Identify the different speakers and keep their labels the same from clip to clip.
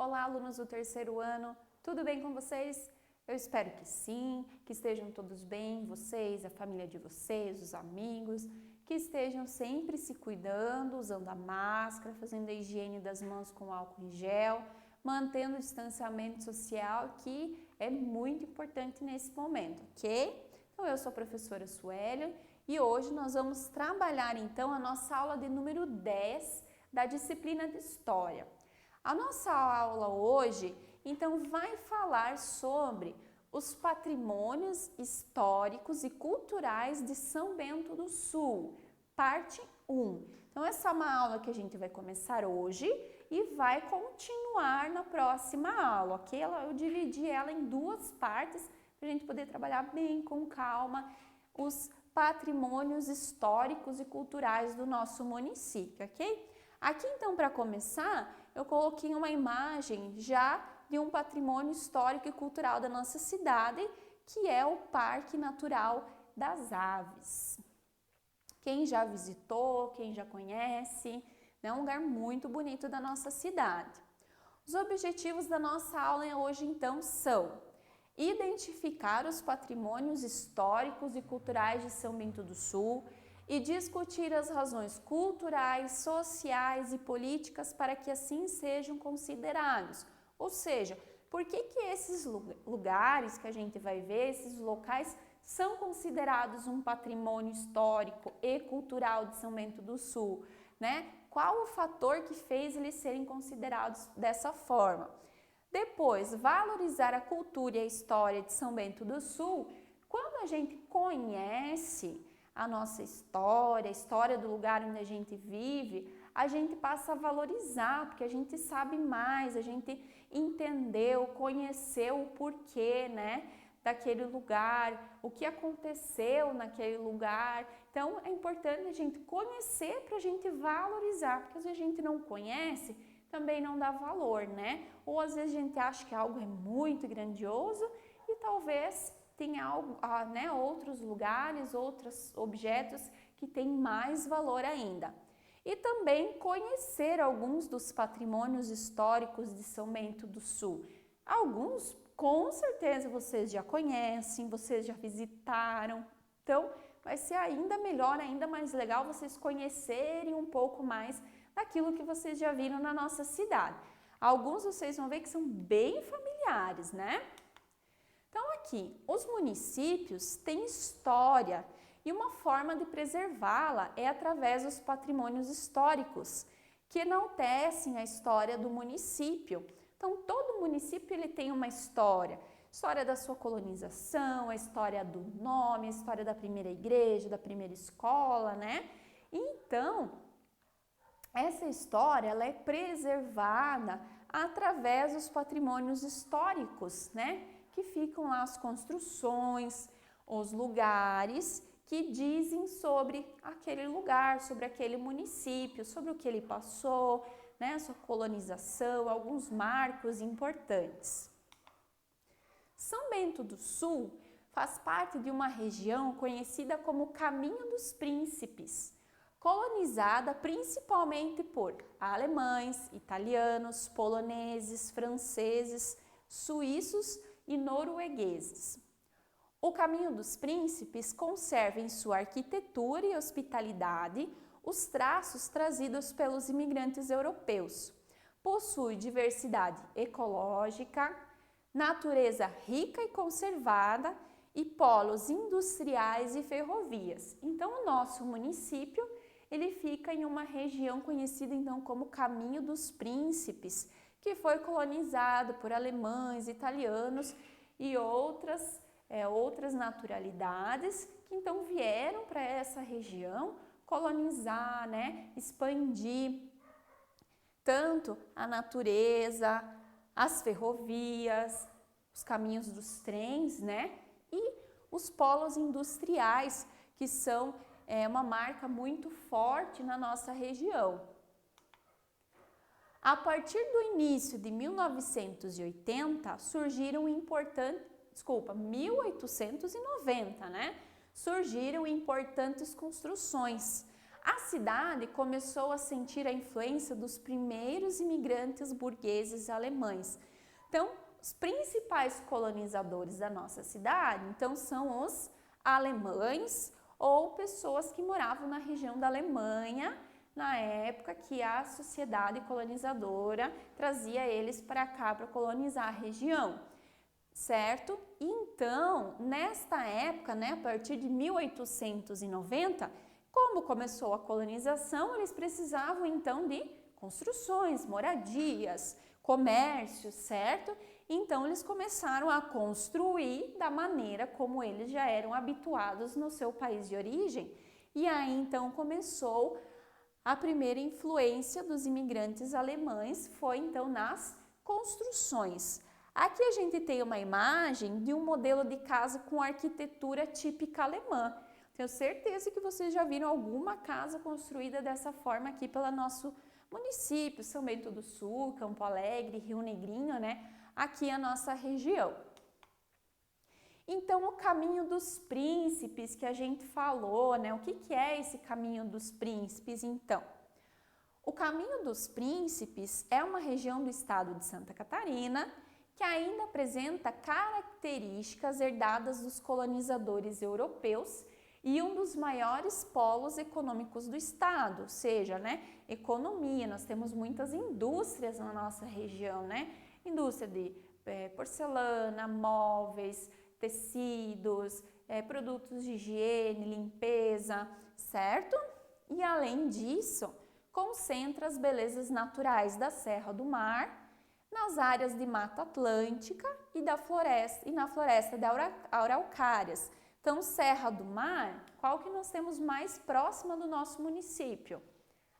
Speaker 1: Olá, alunos do terceiro ano, tudo bem com vocês? Eu espero que sim, que estejam todos bem, vocês, a família de vocês, os amigos, que estejam sempre se cuidando, usando a máscara, fazendo a higiene das mãos com álcool em gel, mantendo o distanciamento social, que é muito importante nesse momento, ok? Então, eu sou a professora Suélia e hoje nós vamos trabalhar então a nossa aula de número 10 da disciplina de História. A nossa aula hoje, então, vai falar sobre os patrimônios históricos e culturais de São Bento do Sul, parte 1. Então, essa é uma aula que a gente vai começar hoje e vai continuar na próxima aula, ok? Eu dividi ela em duas partes para a gente poder trabalhar bem, com calma, os patrimônios históricos e culturais do nosso município, ok? Aqui então, para começar, eu coloquei uma imagem já de um patrimônio histórico e cultural da nossa cidade, que é o Parque Natural das Aves. Quem já visitou, quem já conhece, é um lugar muito bonito da nossa cidade. Os objetivos da nossa aula hoje então são identificar os patrimônios históricos e culturais de São Bento do Sul e discutir as razões culturais, sociais e políticas para que assim sejam considerados. Ou seja, por que esses lugares que a gente vai ver, esses locais, são considerados um patrimônio histórico e cultural de São Bento do Sul, né? Qual o fator que fez eles serem considerados dessa forma? Depois, valorizar a cultura e a história de São Bento do Sul. Quando a gente conhece a nossa história, a história do lugar onde a gente vive, a gente passa a valorizar, porque a gente sabe mais, a gente entendeu, conheceu o porquê, né, daquele lugar, o que aconteceu naquele lugar. Então, é importante a gente conhecer para a gente valorizar, porque às vezes a gente não conhece, também não dá valor, né? Ou às vezes a gente acha que algo é muito grandioso e talvez tenha algo, né, outros lugares, outros objetos que têm mais valor ainda. E também conhecer alguns dos patrimônios históricos de São Bento do Sul. Alguns, com certeza, vocês já conhecem, vocês já visitaram. Então, vai ser ainda melhor, ainda mais legal vocês conhecerem um pouco mais daquilo que vocês já viram na nossa cidade. Alguns vocês vão ver que são bem familiares, né? Então aqui, os municípios têm história e uma forma de preservá-la é através dos patrimônios históricos, que enaltecem a história do município. Então todo município ele tem uma história da sua colonização, a história do nome, a história da primeira igreja, da primeira escola, né? Então, essa história ela é preservada através dos patrimônios históricos, né? Que ficam lá as construções, os lugares que dizem sobre aquele lugar, sobre aquele município, sobre o que ele passou, né? Sua colonização, alguns marcos importantes. São Bento do Sul faz parte de uma região conhecida como Caminho dos Príncipes, colonizada principalmente por alemães, italianos, poloneses, franceses, suíços e noruegueses. O Caminho dos Príncipes conserva em sua arquitetura e hospitalidade os traços trazidos pelos imigrantes europeus. Possui diversidade ecológica, natureza rica e conservada e polos industriais e ferrovias. Então, o nosso município ele fica em uma região conhecida então como Caminho dos Príncipes, que foi colonizado por alemães, italianos e outras naturalidades que então vieram para essa região colonizar, né, expandir tanto a natureza, as ferrovias, os caminhos dos trens, né, e os polos industriais, que são uma marca muito forte na nossa região. A partir do início de 1890, surgiram 1890, né? Surgiram importantes construções. a cidade começou a sentir a influência dos primeiros imigrantes burgueses alemães. Então, os principais colonizadores da nossa cidade, então, são os alemães ou pessoas que moravam na região da Alemanha, na época que a sociedade colonizadora trazia eles para cá para colonizar a região, certo? Então, nesta época, né, a partir de 1890, como começou a colonização, eles precisavam então de construções, moradias, comércio, certo? Então, eles começaram a construir da maneira como eles já eram habituados no seu país de origem. E aí, então, começou a primeira influência dos imigrantes alemães, foi então nas construções. Aqui a gente tem uma imagem de um modelo de casa com arquitetura típica alemã. Tenho certeza que vocês já viram alguma casa construída dessa forma aqui pelo nosso município, São Bento do Sul, Campo Alegre, Rio Negrinho, né? Aqui a nossa região. Então, o caminho dos príncipes que a gente falou, né? O que é esse caminho dos príncipes, então? O caminho dos príncipes é uma região do estado de Santa Catarina que ainda apresenta características herdadas dos colonizadores europeus e um dos maiores polos econômicos do estado, ou seja, né, economia, nós temos muitas indústrias na nossa região, né? Indústria de porcelana, móveis, tecidos, produtos de higiene, limpeza, certo? E além disso, concentra as belezas naturais da Serra do Mar, nas áreas de Mata Atlântica e na floresta de araucárias. Então, Serra do Mar, qual que nós temos mais próxima do nosso município?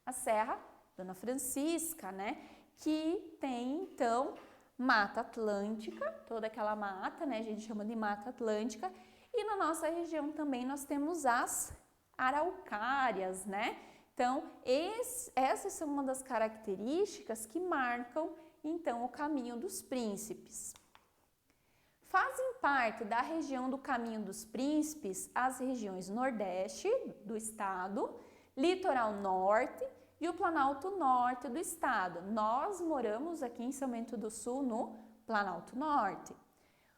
Speaker 1: A Serra Dona Francisca, né? Que tem, então, Mata Atlântica, toda aquela mata, né? A gente chama de Mata Atlântica. E na nossa região também nós temos as araucárias, né? Então, essas são uma das características que marcam, então, o caminho dos príncipes. Fazem parte da região do Caminho dos Príncipes as regiões Nordeste do estado, Litoral Norte e o Planalto Norte do estado. Nós moramos aqui em São Bento do Sul, no Planalto Norte.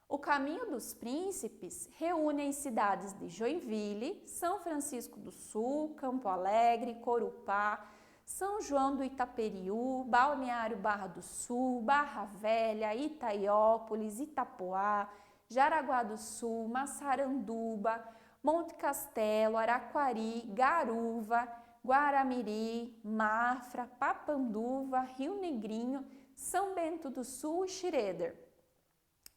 Speaker 1: O Caminho dos Príncipes reúne as cidades de Joinville, São Francisco do Sul, Campo Alegre, Corupá, São João do Itaperiú, Balneário Barra do Sul, Barra Velha, Itaiópolis, Itapoá, Jaraguá do Sul, Massaranduba, Monte Castelo, Araquari, Garuva, Guaramiri, Mafra, Papanduva, Rio Negrinho, São Bento do Sul e Xireder.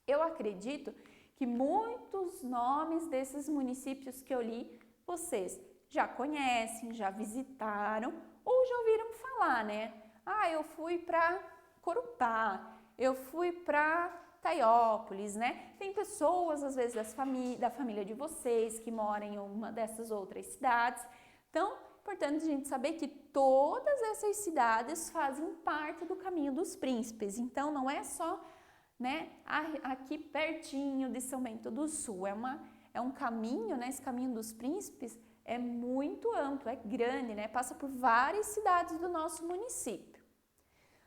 Speaker 1: Eu acredito que muitos nomes desses municípios que eu li, vocês já conhecem, já visitaram ou já ouviram falar, né? Ah, eu fui para Corupá, eu fui para Itaiópolis, né? Tem pessoas, às vezes, da família de vocês que moram em uma dessas outras cidades. Então, é importante a gente saber que todas essas cidades fazem parte do Caminho dos Príncipes. Então, não é só, né, aqui pertinho de São Bento do Sul. É um caminho, né? Esse Caminho dos Príncipes é muito amplo, é grande, né? Passa por várias cidades do nosso município.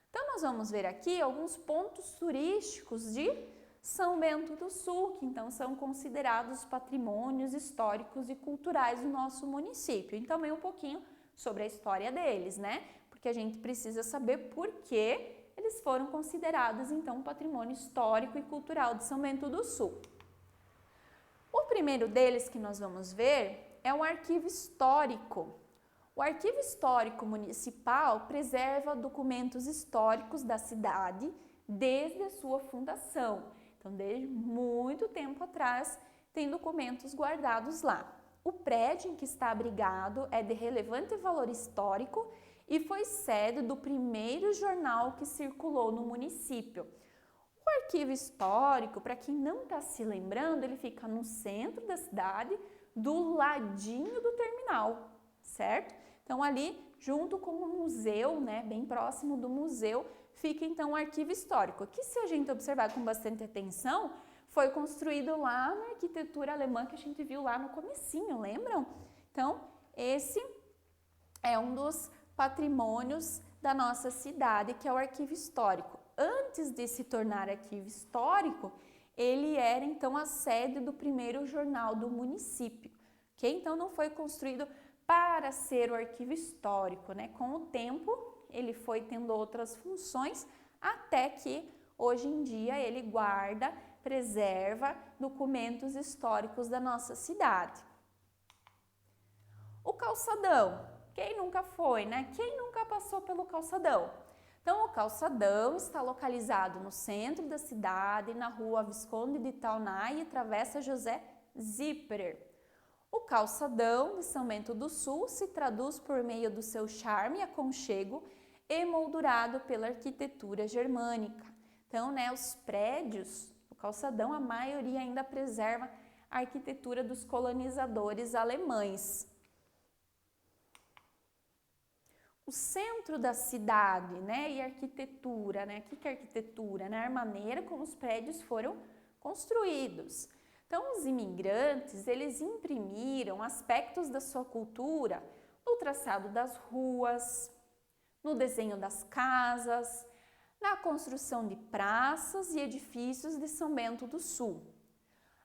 Speaker 1: Então, nós vamos ver aqui alguns pontos turísticos de São Bento do Sul, que então são considerados patrimônios históricos e culturais do nosso município. E também um pouquinho sobre a história deles, né? Porque a gente precisa saber por que eles foram considerados, então, patrimônio histórico e cultural de São Bento do Sul. O primeiro deles que nós vamos ver é o arquivo histórico. O arquivo histórico municipal preserva documentos históricos da cidade desde a sua fundação. Então, desde muito tempo atrás, tem documentos guardados lá. O prédio em que está abrigado é de relevante valor histórico e foi sede do primeiro jornal que circulou no município. O arquivo histórico, para quem não está se lembrando, ele fica no centro da cidade, do ladinho do terminal, certo? Então, ali, junto com o museu, né, bem próximo do museu, fica então o arquivo histórico, que, se a gente observar com bastante atenção, foi construído lá na arquitetura alemã que a gente viu lá no comecinho, lembram? Então, esse é um dos patrimônios da nossa cidade, que é o arquivo histórico. Antes de se tornar arquivo histórico, ele era então a sede do primeiro jornal do município, que então não foi construído para ser o arquivo histórico, né? Com o tempo, ele foi tendo outras funções, até que hoje em dia ele guarda, preserva documentos históricos da nossa cidade. O calçadão, quem nunca foi, né? Quem nunca passou pelo calçadão? Então, o calçadão está localizado no centro da cidade, na rua Visconde de Taunaí e Travessa José Zipperer. O calçadão de São Bento do Sul se traduz por meio do seu charme e aconchego, emoldurado pela arquitetura germânica. Então, né, os prédios do calçadão, a maioria ainda preserva a arquitetura dos colonizadores alemães. O centro da cidade, né, e a arquitetura, né? O que é arquitetura? Né? A maneira como os prédios foram construídos. Então, os imigrantes, eles imprimiram aspectos da sua cultura no traçado das ruas, no desenho das casas, na construção de praças e edifícios de São Bento do Sul.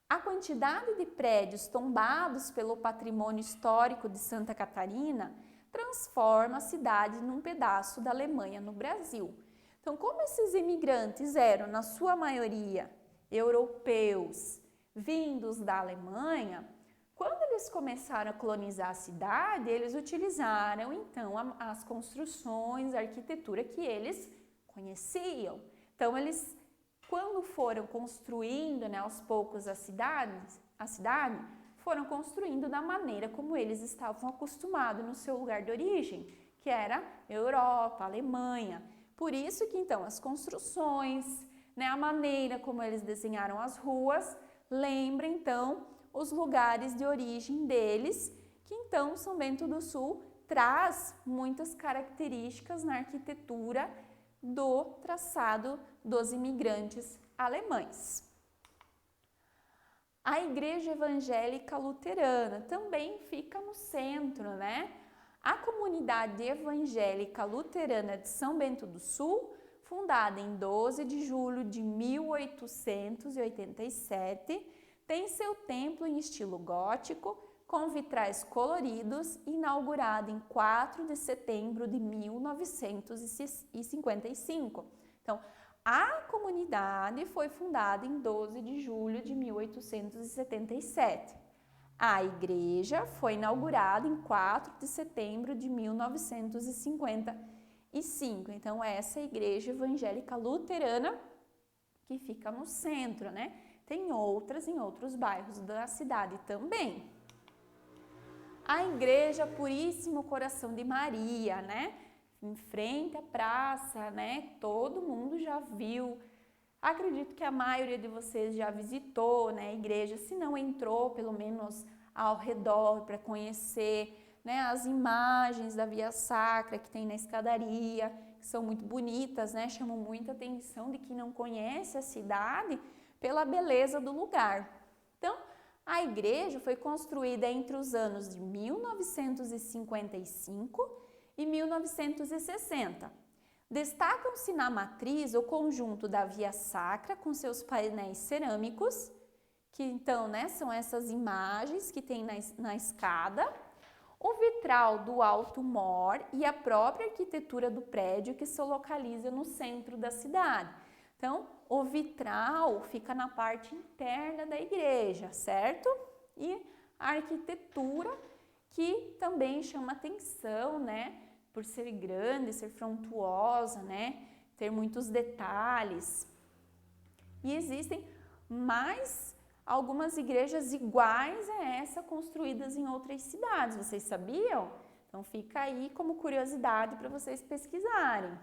Speaker 1: A quantidade de prédios tombados pelo patrimônio histórico de Santa Catarina transforma a cidade num pedaço da Alemanha no Brasil. Então, como esses imigrantes eram, na sua maioria, europeus, vindos da Alemanha, quando eles começaram a colonizar a cidade, eles utilizaram, então, as construções, a arquitetura que eles conheciam. Então, eles, quando foram construindo, né, aos poucos a cidade, foram construindo da maneira como eles estavam acostumados no seu lugar de origem, que era Europa, Alemanha. Por isso que então as construções, né, a maneira como eles desenharam as ruas, lembra então os lugares de origem deles, que então São Bento do Sul traz muitas características na arquitetura do traçado dos imigrantes alemães. A Igreja Evangélica Luterana também fica no centro, né? A comunidade evangélica luterana de São Bento do Sul, fundada em 12 de julho de 1887, tem seu templo em estilo gótico, com vitrais coloridos, inaugurado em 4 de setembro de 1955. Então, a comunidade foi fundada em 12 de julho de 1877. A igreja foi inaugurada em 4 de setembro de 1955. Então, essa é a Igreja Evangélica Luterana que fica no centro, né? Tem outras em outros bairros da cidade também. A Igreja Puríssimo Coração de Maria, né? Em frente à praça, né? Todo mundo já viu. Acredito que a maioria de vocês já visitou, né, a igreja, se não entrou, pelo menos ao redor para conhecer, né, as imagens da Via Sacra que tem na escadaria, que são muito bonitas, né? Chamam muita atenção de quem não conhece a cidade pela beleza do lugar. Então, a igreja foi construída entre os anos de 1955 e 1960. Destacam-se na matriz o conjunto da Via Sacra com seus painéis cerâmicos, que então, né, são essas imagens que tem na escada, o vitral do alto mor e a própria arquitetura do prédio que se localiza no centro da cidade. Então, o vitral fica na parte interna da igreja, certo? E a arquitetura que também chama atenção, né? Por ser grande, ser frontuosa, né? Ter muitos detalhes. E existem mais algumas igrejas iguais a essa construídas em outras cidades. Vocês sabiam? Então fica aí como curiosidade para vocês pesquisarem.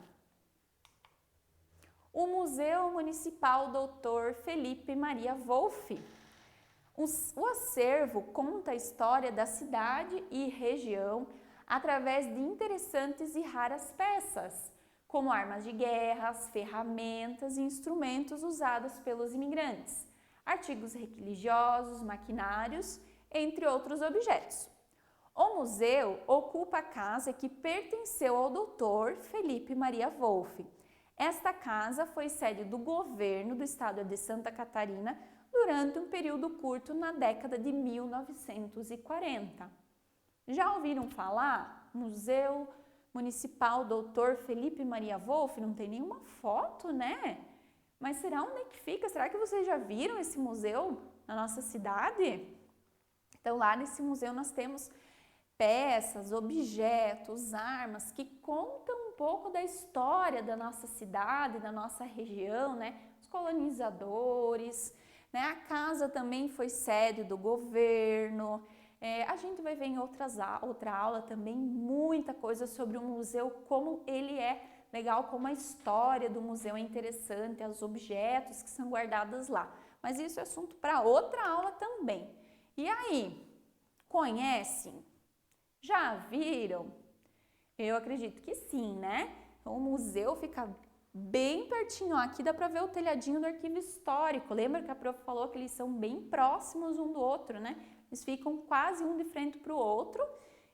Speaker 1: O Museu Municipal Dr. Felipe Maria Wolff. O acervo conta a história da cidade e região através de interessantes e raras peças, como armas de guerra, ferramentas e instrumentos usados pelos imigrantes, artigos religiosos, maquinários, entre outros objetos. O museu ocupa a casa que pertenceu ao Dr. Felipe Maria Wolff. Esta casa foi sede do governo do estado de Santa Catarina durante um período curto na década de 1940. Já ouviram falar? Museu Municipal Dr. Felipe Maria Wolff? Não tem nenhuma foto, né? Mas será onde é que fica? Será que vocês já viram esse museu na nossa cidade? Então, lá nesse museu nós temos peças, objetos, armas que contam um pouco da história da nossa cidade, da nossa região, né? Os colonizadores, né? A casa também foi sede do governo. A gente vai ver em outra aula também muita coisa sobre o museu, como ele é legal, como a história do museu é interessante, os objetos que são guardados lá. Mas isso é assunto para outra aula também. E aí, conhecem? Já viram? Eu acredito que sim, né? O museu fica bem pertinho, ó, aqui dá para ver o telhadinho do arquivo histórico. Lembra que a prof falou que eles são bem próximos um do outro, né? Eles ficam quase um de frente para o outro.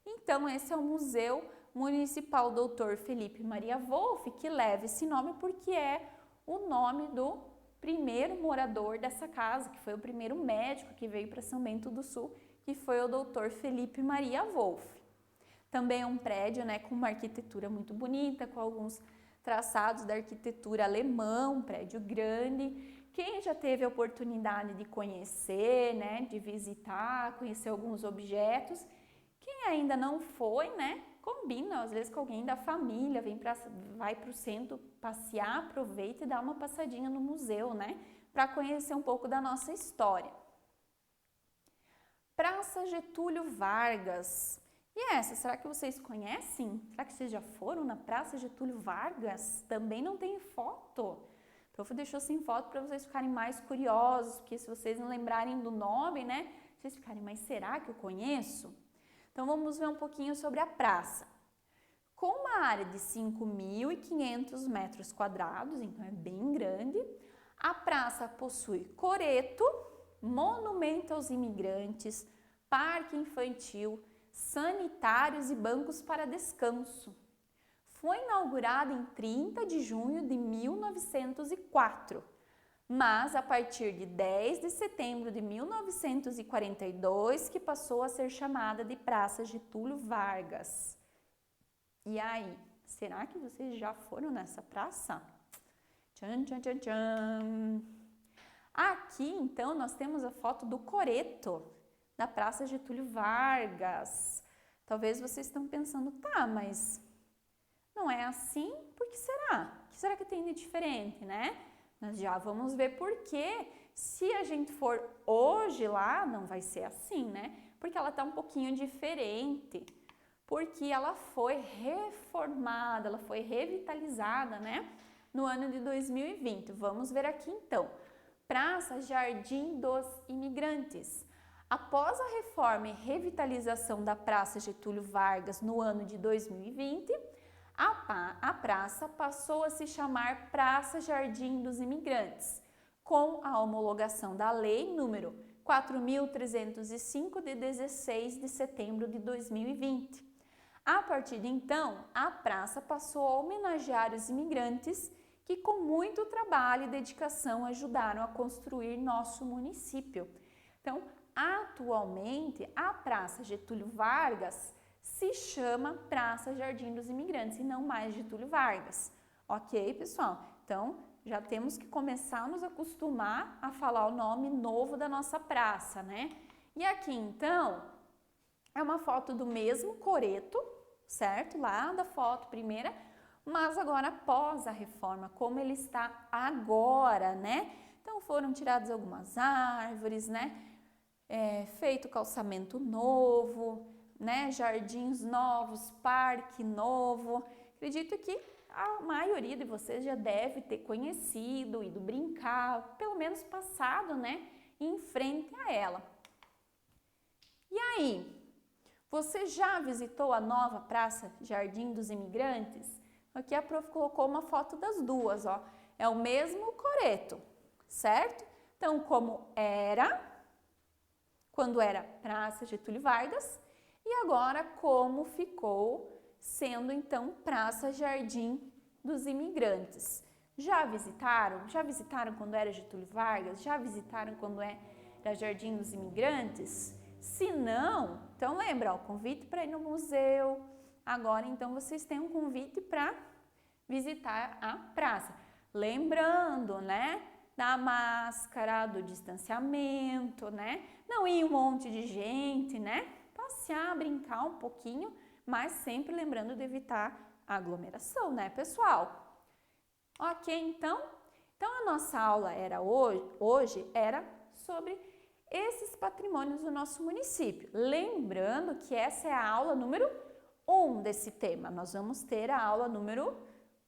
Speaker 1: Então, esse é o Museu Municipal Dr. Felipe Maria Wolff, que leva esse nome porque é o nome do primeiro morador dessa casa, que foi o primeiro médico que veio para São Bento do Sul, que foi o Dr. Felipe Maria Wolff. Também é um prédio, né, com uma arquitetura muito bonita, com alguns traçados da arquitetura alemã, um prédio grande. Quem já teve a oportunidade de conhecer, né, de visitar, conhecer alguns objetos, quem ainda não foi, né, combina às vezes com alguém da família, vai para o centro passear, aproveita e dá uma passadinha no museu, né, para conhecer um pouco da nossa história. Praça Getúlio Vargas. E essa, será que vocês conhecem? Será que vocês já foram na Praça Getúlio Vargas? Também não tem foto. O prof deixou sem foto para vocês ficarem mais curiosos, porque se vocês não lembrarem do nome, né, vocês ficarem, mas será que eu conheço? Então vamos ver um pouquinho sobre a praça. Com uma área de 5.500 metros quadrados, então é bem grande, a praça possui coreto, monumento aos imigrantes, parque infantil, sanitários e bancos para descanso. Foi inaugurada em 30 de junho de 1904, mas a partir de 10 de setembro de 1942 que passou a ser chamada de Praça Getúlio Vargas. E aí, será que vocês já foram nessa praça? Tchan, tchan, tchan, tchan. Aqui, então, nós temos a foto do coreto da Praça Getúlio Vargas. Talvez vocês estão pensando, tá, mas não é assim? Por que será? O que será que tem de diferente, né? Nós já vamos ver por quê. Se a gente for hoje lá, não vai ser assim, né? Porque ela tá um pouquinho diferente. Porque ela foi reformada, ela foi revitalizada, né? No ano de 2020. Vamos ver aqui então. Praça Jardim dos Imigrantes. Após a reforma e revitalização da Praça Getúlio Vargas no ano de 2020, a praça passou a se chamar Praça Jardim dos Imigrantes, com a homologação da Lei número 4.305 de 16 de setembro de 2020. A partir de então, a praça passou a homenagear os imigrantes que com muito trabalho e dedicação ajudaram a construir nosso município. Então, atualmente, a Praça Getúlio Vargas se chama Praça Jardim dos Imigrantes e não mais Getúlio Vargas. Ok, pessoal? Então, já temos que começar a nos acostumar a falar o nome novo da nossa praça, né? E aqui, então, é uma foto do mesmo coreto, certo? Lá da foto primeira, mas agora após a reforma, como ele está agora, né? Então, foram tiradas algumas árvores, né? Feito calçamento novo, né? Jardins novos, parque novo. Acredito que a maioria de vocês já deve ter conhecido, ido brincar, pelo menos passado, né? Em frente a ela. E aí, você já visitou a nova Praça Jardim dos Imigrantes? Aqui a prof colocou uma foto das duas, ó. É o mesmo coreto, certo? Então, como era quando era Praça Getúlio Vargas E agora, como ficou sendo então Praça Jardim dos Imigrantes? Já visitaram? Já visitaram quando era Getúlio Vargas? Já visitaram quando era Jardim dos Imigrantes? Se não, então lembra, o convite para ir no museu. Agora então vocês têm um convite para visitar a praça. Lembrando, né, da máscara, do distanciamento, né? Não ir um monte de gente, né? Passear, brincar um pouquinho, mas sempre lembrando de evitar a aglomeração, né, pessoal? Ok, então a nossa aula era hoje era sobre esses patrimônios do nosso município. Lembrando que essa é a aula número 1 desse tema. Nós vamos ter a aula número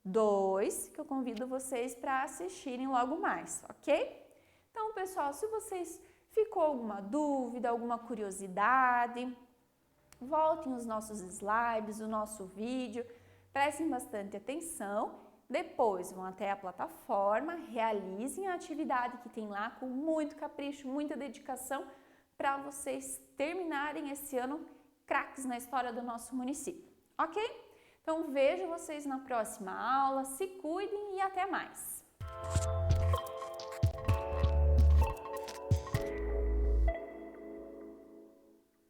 Speaker 1: 2, que eu convido vocês para assistirem logo mais, ok? Então, pessoal, se vocês ficou alguma dúvida, alguma curiosidade, voltem os nossos slides, o nosso vídeo, prestem bastante atenção. Depois vão até a plataforma, realizem a atividade que tem lá com muito capricho, muita dedicação, para vocês terminarem esse ano craques na história do nosso município, ok? Então vejo vocês na próxima aula, se cuidem e até mais!